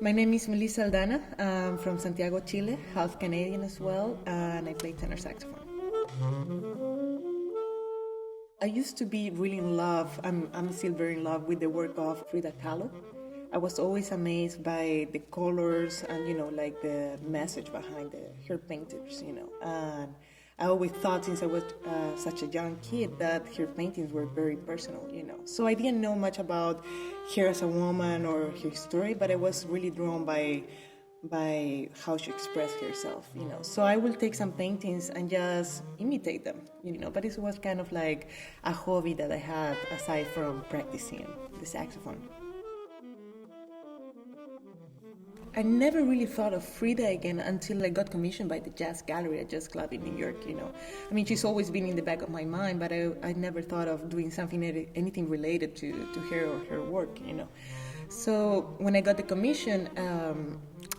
My name is Melissa Aldana. I'm from Santiago, Chile, half Canadian as well, and I play tenor saxophone. I used to be really in love, I'm still very in love with the work of Frida Kahlo. I was always amazed by the colors and, like the message behind her paintings, And I always thought since I was such a young kid that her paintings were very personal, So I didn't know much about her as a woman or her story, but I was really drawn by how she expressed herself, So I will take some paintings and just imitate them, But it was kind of like a hobby that I had aside from practicing the saxophone. I never really thought of Frida again until I got commissioned by the Jazz Gallery at Jazz Club in New York, I mean, she's always been in the back of my mind, but I never thought of doing anything related to her or her work, So when I got the commission,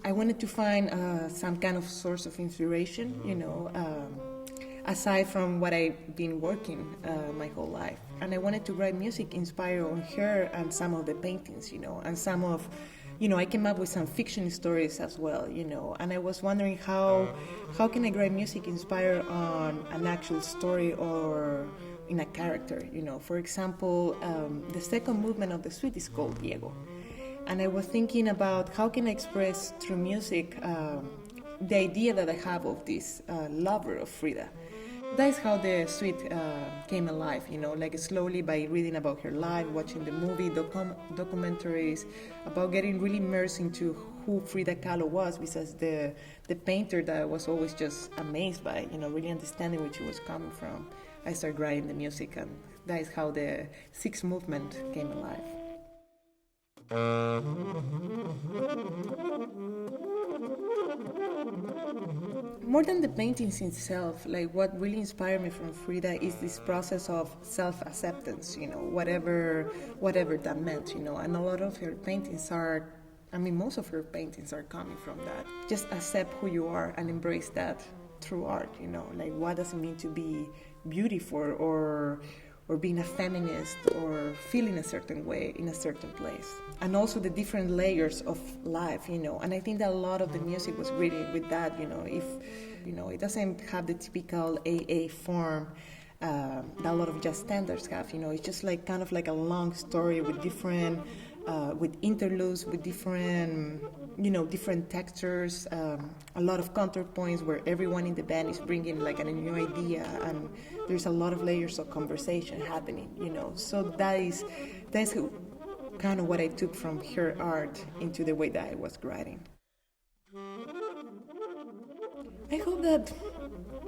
I wanted to find some kind of source of inspiration, aside from what I've been working my whole life. And I wanted to write music inspired on her and some of the paintings, and some of, I came up with some fiction stories as well, and I was wondering how can I write music inspired on an actual story or in a character, For example, the second movement of the suite is called Diego. And I was thinking about how can I express through music the idea that I have of this lover of Frida. That is how the suite came alive, like slowly by reading about her life, watching the movie, documentaries, about getting really immersed into who Frida Kahlo was, besides the painter that I was always just amazed by, really understanding where she was coming from. I started writing the music, and that is how the sixth movement came alive. More than the paintings itself, like what really inspired me from Frida is this process of self-acceptance, whatever that meant, And a lot of her paintings most of her paintings are coming from that. Just accept who you are and embrace that through art, Like what does it mean to be beautiful or being a feminist or feeling a certain way in a certain place. And also the different layers of life, And I think that a lot of the music was really with that, if, it doesn't have the typical AA form that a lot of jazz standards have, It's just like kind of like a long story with different, with interludes, with different, different textures, a lot of counterpoints where everyone in the band is bringing like a new idea, and there's a lot of layers of conversation happening, So that's kind of what I took from her art into the way that I was writing. I hope that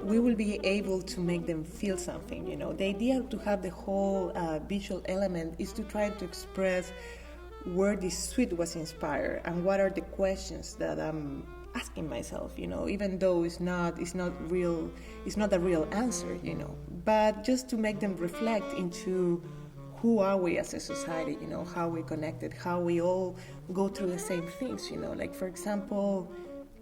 we will be able to make them feel something, The idea to have the whole visual element is to try to express where this suite was inspired and what are the questions that I'm asking myself, even though it's not a real answer, but just to make them reflect into who are we as a society, how we connected, how we all go through the same things, like for example,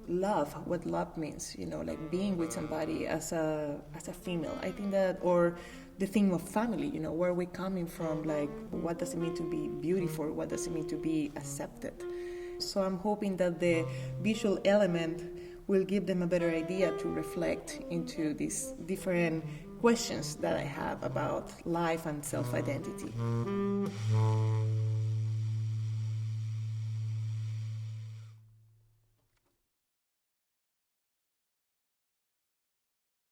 love, what love means, like being with somebody as a female. I think that, or the theme of family, where we're coming from, like what does it mean to be beautiful, what does it mean to be accepted. So I'm hoping that the visual element will give them a better idea to reflect into these different questions that I have about life and self-identity.